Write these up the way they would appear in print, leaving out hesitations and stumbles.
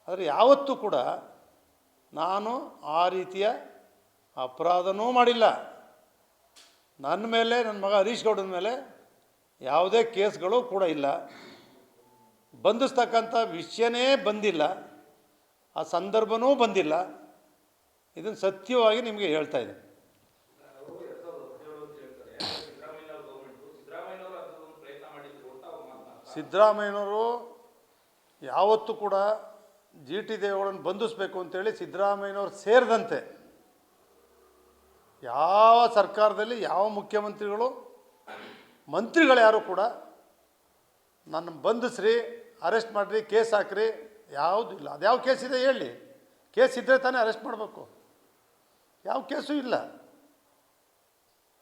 ಆದರೆ ಯಾವತ್ತೂ ಕೂಡ ನಾನು ಆ ರೀತಿಯ ಅಪರಾಧನೂ ಮಾಡಿಲ್ಲ. ನನ್ನ ಮೇಲೆ, ನನ್ನ ಮಗ ಹರೀಶ್ ಗೌಡನ ಮೇಲೆ ಯಾವುದೇ ಕೇಸ್ಗಳು ಕೂಡ ಇಲ್ಲ. ಬಂಧಿಸ್ತಕ್ಕಂಥ ವಿಷಯನೇ ಬಂದಿಲ್ಲ, ಆ ಸಂದರ್ಭವೂ ಬಂದಿಲ್ಲ. ಇದನ್ನು ಸತ್ಯವಾಗಿ ನಿಮಗೆ ಹೇಳ್ತಾ ಇದ್ದೀನಿ. ಸಿದ್ದರಾಮಯ್ಯನವರು ಯಾವತ್ತೂ ಕೂಡ ಜಿ ಟಿ ದೇವೇಗೌಡನ ಬಂಧಿಸಬೇಕು ಅಂತೇಳಿ ಸಿದ್ದರಾಮಯ್ಯನವರು ಸೇರಿದಂತೆ ಯಾವ ಸರ್ಕಾರದಲ್ಲಿ ಯಾವ ಮುಖ್ಯಮಂತ್ರಿಗಳು, ಮಂತ್ರಿಗಳು ಯಾರು ಕೂಡ ನನ್ನ ಬಂಧಿಸ್ರಿ, ಅರೆಸ್ಟ್ ಮಾಡಿರಿ, ಕೇಸ್ ಹಾಕ್ರಿ ಯಾವುದೂ ಇಲ್ಲ. ಅದು ಯಾವ ಕೇಸ್ ಇದೆ ಹೇಳಿ? ಕೇಸ್ ಇದ್ದರೆ ತಾನೇ ಅರೆಸ್ಟ್ ಮಾಡಬೇಕು. ಯಾವ ಕೇಸು ಇಲ್ಲ.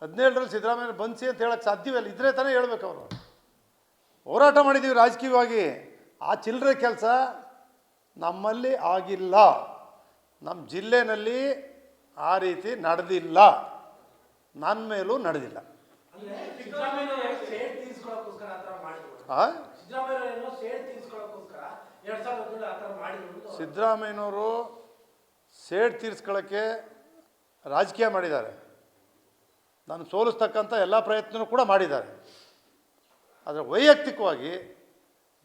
17ರಲ್ಲಿ ಸಿದ್ದರಾಮಯ್ಯ ಬಂಧಿಸಿ ಅಂತ ಹೇಳೋಕ್ಕೆ ಸಾಧ್ಯವಲ್ಲ, ಇದ್ದರೆ ತಾನೇ ಹೇಳ್ಬೇಕು. ಅವರು ಹೋರಾಟ ಮಾಡಿದ್ದೀವಿ ರಾಜಕೀಯವಾಗಿ. ಆ ಚಿಲ್ಲರೆ ಕೆಲಸ ನಮ್ಮಲ್ಲಿ ಆಗಿಲ್ಲ, ನಮ್ಮ ಜಿಲ್ಲೆಯಲ್ಲಿ ಆ ರೀತಿ ನಡೆದಿಲ್ಲ, ನನ್ನ ಮೇಲೂ ನಡೆದಿಲ್ಲ. ಸಿದ್ದರಾಮಯ್ಯನವರು ಸೇಡ್ ತೀರಿಸ್ಕೊಳ್ಳೋಕ್ಕೆ ರಾಜಕೀಯ ಮಾಡಿದ್ದಾರೆ. ನಾನು ಸೋಲಿಸ್ತಕ್ಕಂಥ ಎಲ್ಲ ಪ್ರಯತ್ನವೂ ಕೂಡ ಮಾಡಿದ್ದಾರೆ. ಆದರೆ ವೈಯಕ್ತಿಕವಾಗಿ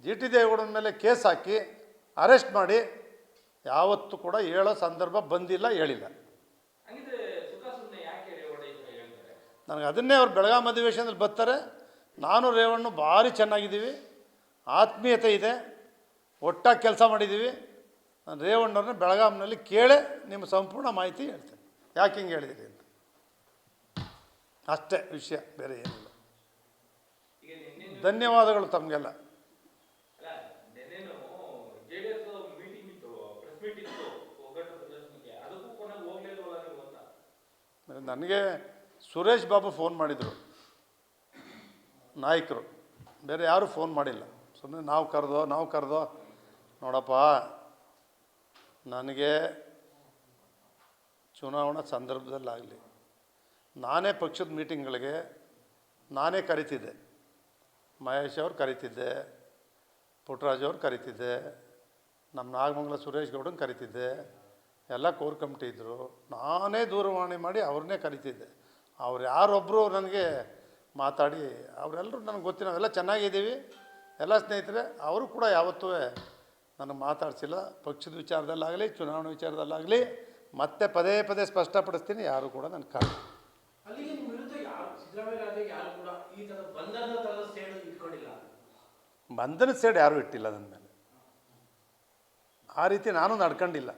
ಜಿ ಟಿ ದೇವೇಗೌಡನ ಮೇಲೆ ಕೇಸ್ ಹಾಕಿ ಅರೆಸ್ಟ್ ಮಾಡಿ ಯಾವತ್ತೂ ಕೂಡ ಹೇಳೋ ಸಂದರ್ಭ ಬಂದಿಲ್ಲ, ಹೇಳಿಲ್ಲ. ನನಗೆ ಅದನ್ನೇ ಅವ್ರು ಬೆಳಗಾವಿ ಅಧಿವೇಶನದಲ್ಲಿ ಬರ್ತಾರೆ. ನಾನು ರೇವಣ್ಣ ಭಾರಿ ಚೆನ್ನಾಗಿದ್ದೀವಿ, ಆತ್ಮೀಯತೆ ಇದೆ, ಒಟ್ಟಾಗಿ ಕೆಲಸ ಮಾಡಿದ್ದೀವಿ. ನಾನು ರೇವಣ್ಣವ್ರನ್ನ ಬೆಳಗಾವಿನಲ್ಲಿ ಕೇಳೇ ನಿಮ್ಮ ಸಂಪೂರ್ಣ ಮಾಹಿತಿ ಹೇಳ್ತೇನೆ, ಯಾಕೆ ಹಿಂಗೆ ಹೇಳಿದ್ದೀರಿ ಅಂತ. ಅಷ್ಟೇ ವಿಷಯ, ಬೇರೆ ಏನಿಲ್ಲ. ಧನ್ಯವಾದಗಳು ತಮಗೆಲ್ಲ. ನನಗೆ ಸುರೇಶ್ ಬಾಬು ಫೋನ್ ಮಾಡಿದರು, ನಾಯಕರು, ಬೇರೆ ಯಾರೂ ಫೋನ್ ಮಾಡಿಲ್ಲ. ಸುಮ್ಮನೆ ನಾವು ಕರೆದೋ ನೋಡಪ್ಪ, ನನಗೆ ಚುನಾವಣಾ ಸಂದರ್ಭದಲ್ಲಾಗಲಿ ನಾನೇ ಪಕ್ಷದ ಮೀಟಿಂಗ್ಗಳಿಗೆ ನಾನೇ ಕರಿತಿದ್ದೆ. ಮಹೇಶ್ ಅವ್ರು ಕರಿತಿದ್ದೆ, ಪುಟ್ಟರಾಜ್ ಅವ್ರು ಕರಿತಿದ್ದೆ, ನಮ್ಮ ನಾಗಮಂಗಲ ಸುರೇಶ್ ಗೌಡನ ಕರಿತಿದ್ದೆ, ಎಲ್ಲ ಕೋರ್ ಕಮಿಟಿ ಇದ್ದರು. ನಾನೇ ದೂರವಾಣಿ ಮಾಡಿ ಅವ್ರನ್ನೇ ಕರಿತಿದ್ದೆ. ಅವ್ರು ಯಾರೊಬ್ಬರು ನನಗೆ ಮಾತಾಡಿ, ಅವರೆಲ್ಲರೂ ನನಗೆ ಗೊತ್ತಿಲ್ಲ, ನಾವೆಲ್ಲ ಚೆನ್ನಾಗಿದ್ದೀವಿ, ಎಲ್ಲ ಸ್ನೇಹಿತರೆ. ಅವರು ಕೂಡ ಯಾವತ್ತೂ ನನಗೆ ಮಾತಾಡ್ಸಿಲ್ಲ. ಪಕ್ಷದ ವಿಚಾರದಲ್ಲಾಗಲಿ ಚುನಾವಣೆ ವಿಚಾರದಲ್ಲಾಗಲಿ ಮತ್ತೆ ಪದೇ ಪದೇ ಸ್ಪಷ್ಟಪಡಿಸ್ತೀನಿ, ಯಾರು ಕೂಡ ನನ್ನ ಕಾರಣ. ಬಂಧನದ ಸೇಡು ಯಾರೂ ಇಟ್ಟಿಲ್ಲ ನನ್ನ ಮೇಲೆ. ಆ ರೀತಿ ನಾನು ನಡ್ಕೊಂಡಿಲ್ಲ.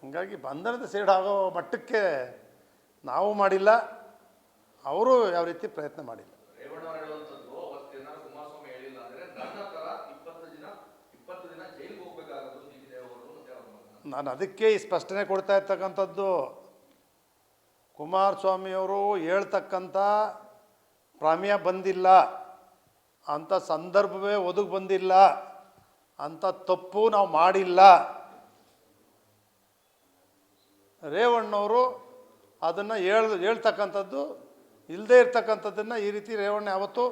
ಹಾಗಾಗಿ ಬಂಧನದ ಸೇಡು ಆಗೋ ಮಟ್ಟಕ್ಕೆ ನಾವು ಮಾಡಿಲ್ಲ, ಅವರು ಯಾವ ರೀತಿ ಪ್ರಯತ್ನ ಮಾಡಿಲ್ಲ. ನಾನು ಅದಕ್ಕೆ ಈ ಸ್ಪಷ್ಟನೆ ಕೊಡ್ತಾ ಇರ್ತಕ್ಕಂಥದ್ದು. ಕುಮಾರಸ್ವಾಮಿಯವರು ಹೇಳ್ತಕ್ಕಂಥ ಪ್ರಮೇಯ ಬಂದಿಲ್ಲ, ಅಂಥ ಸಂದರ್ಭವೇ ಒದಗಿ ಬಂದಿಲ್ಲ, ಅಂಥ ತಪ್ಪು ನಾವು ಮಾಡಿಲ್ಲ. ರೇವಣ್ಣವರು ಅದನ್ನು ಹೇಳ್ತಕ್ಕಂಥದ್ದು ಇಲ್ಲದೇ ಇರ್ತಕ್ಕಂಥದ್ದನ್ನು ಈ ರೀತಿ ರೇವಣ್ಣ ಯಾವತ್ತೂ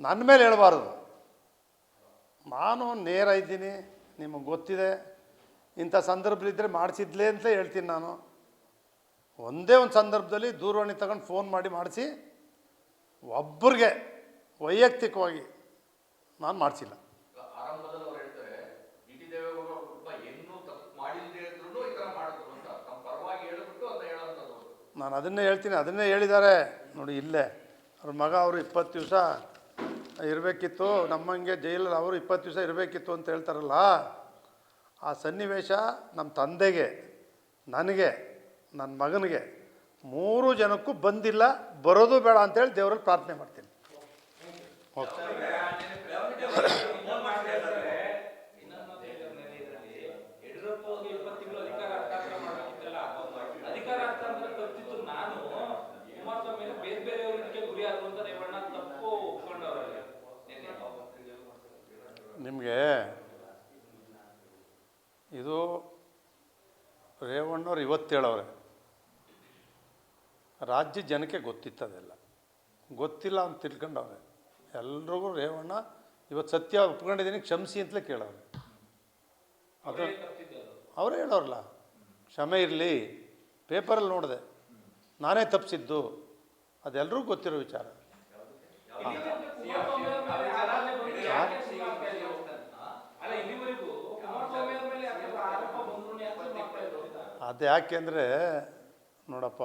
ನನ್ನ ಮೇಲೆ ಹೇಳಬಾರ್ದು. ನಾನು ನೇರ ಇದ್ದೀನಿ, ನಿಮಗೆ ಗೊತ್ತಿದೆ. ಇಂಥ ಸಂದರ್ಭದಲ್ಲಿದ್ದರೆ ಮಾಡಿಸಿದ್ಲೇ ಅಂತ ಹೇಳ್ತೀನಿ. ನಾನು ಒಂದೇ ಒಂದು ಸಂದರ್ಭದಲ್ಲಿ ದೂರವಾಣಿ ತಗೊಂಡು ಫೋನ್ ಮಾಡಿ ಮಾಡಿಸಿ, ಒಬ್ಬರಿಗೆ ವೈಯಕ್ತಿಕವಾಗಿ ನಾನು ಮಾಡಿಸಿಲ್ಲ. ನಾನು ಅದನ್ನೇ ಹೇಳ್ತೀನಿ, ಅದನ್ನೇ ಹೇಳಿದ್ದಾರೆ ನೋಡಿ. ಇಲ್ಲೇ ಅವ್ರ ಮಗ ಅವರು 20 ದಿವಸ ಇರಬೇಕಿತ್ತು, ನಮ್ಮಂಗೆ ಜೈಲಲ್ಲಿ ಅವರು 20 ದಿವಸ ಇರಬೇಕಿತ್ತು ಅಂತ ಹೇಳ್ತಾರಲ್ಲ, ಆ ಸನ್ನಿವೇಶ ನಮ್ಮ ತಂದೆಗೆ, ನನಗೆ, ನನ್ನ ಮಗನಿಗೆ 3 ಜನಕ್ಕೂ ಬಂದಿಲ್ಲ, ಬರೋದು ಬೇಡ ಅಂತೇಳಿ ದೇವರಲ್ಲಿ ಪ್ರಾರ್ಥನೆ ಮಾಡ್ತೀನಿ. ಓಕೆ. ನಿಮಗೆ ಇದು ರೇವಣ್ಣವ್ರು ಇವತ್ತು ಹೇಳವ್ರೆ, ರಾಜ್ಯ ಜನಕ್ಕೆ ಗೊತ್ತಿತ್ತದೆಲ್ಲ, ಗೊತ್ತಿಲ್ಲ ಅಂತ ತಿಳ್ಕೊಂಡವ್ರೆ. ಎಲ್ರಿಗೂ ರೇವಣ್ಣ ಇವತ್ತು ಸತ್ಯ ಒಪ್ಕೊಂಡಿದ್ದೀನಿ, ಕ್ಷಮಿಸಿ ಅಂತಲೇ ಕೇಳವ್ರೆ. ಅದು ಅವರೇ ಹೇಳೋರಲ್ಲ, ಕ್ಷಮೆ ಇರಲಿ, ಪೇಪರಲ್ಲಿ ನೋಡಿದೆ ನಾನೇ ತಪ್ಪಿಸಿದ್ದು, ಅದೆಲ್ಲರಿಗೂ ಗೊತ್ತಿರೋ ವಿಚಾರ. ಅದು ಯಾಕೆಂದರೆ ನೋಡಪ್ಪ,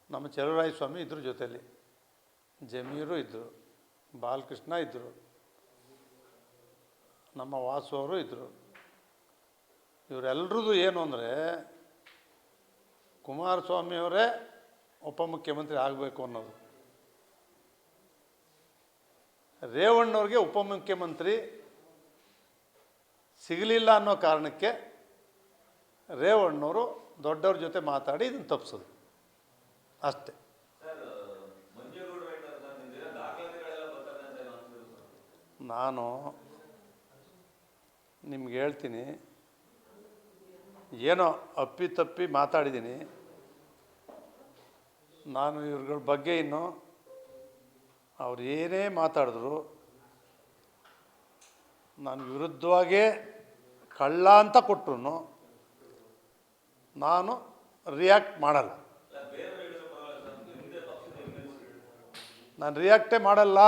ನಮ್ಮ ಚಲುವರಾಯ ಸ್ವಾಮಿ ಇದ್ರ ಜೊತೆಯಲ್ಲಿ, ಜಮೀರು ಇದ್ದರು, ಬಾಲಕೃಷ್ಣ ಇದ್ದರು, ನಮ್ಮ ವಾಸು ಅವರು ಇದ್ದರು. ಇವರೆಲ್ಲರದ್ದು ಏನು ಅಂದರೆ ಕುಮಾರಸ್ವಾಮಿಯವರೇ ಉಪಮುಖ್ಯಮಂತ್ರಿ ಆಗಬೇಕು ಅನ್ನೋದು. ರೇವಣ್ಣವ್ರಿಗೆ ಉಪಮುಖ್ಯಮಂತ್ರಿ ಸಿಗಲಿಲ್ಲ ಅನ್ನೋ ಕಾರಣಕ್ಕೆ ರೇವಣ್ಣವರು ದೊಡ್ಡವ್ರ ಜೊತೆ ಮಾತಾಡಿ ಇದನ್ನು ತಪ್ಪಿಸೋದು ಅಷ್ಟೇ. ನಾನು ನಿಮ್ಗೆ ಹೇಳ್ತೀನಿ, ಏನೋ ಅಪ್ಪಿತಪ್ಪಿ ಮಾತಾಡಿದ್ದೀನಿ. ನಾನು ಇವ್ರಗಳ ಬಗ್ಗೆ ಇನ್ನು ಅವ್ರು ಏನೇ ಮಾತಾಡಿದ್ರು ನಾನು ವಿರುದ್ಧವಾಗೇ ಕಳ್ಳ ಅಂತ ಕೊಟ್ಟರು ನಾನು ರಿಯಾಕ್ಟ್ ಮಾಡಲ್ಲ. ನಾನು ರಿಯಾಕ್ಟೇ ಮಾಡಲ್ಲ.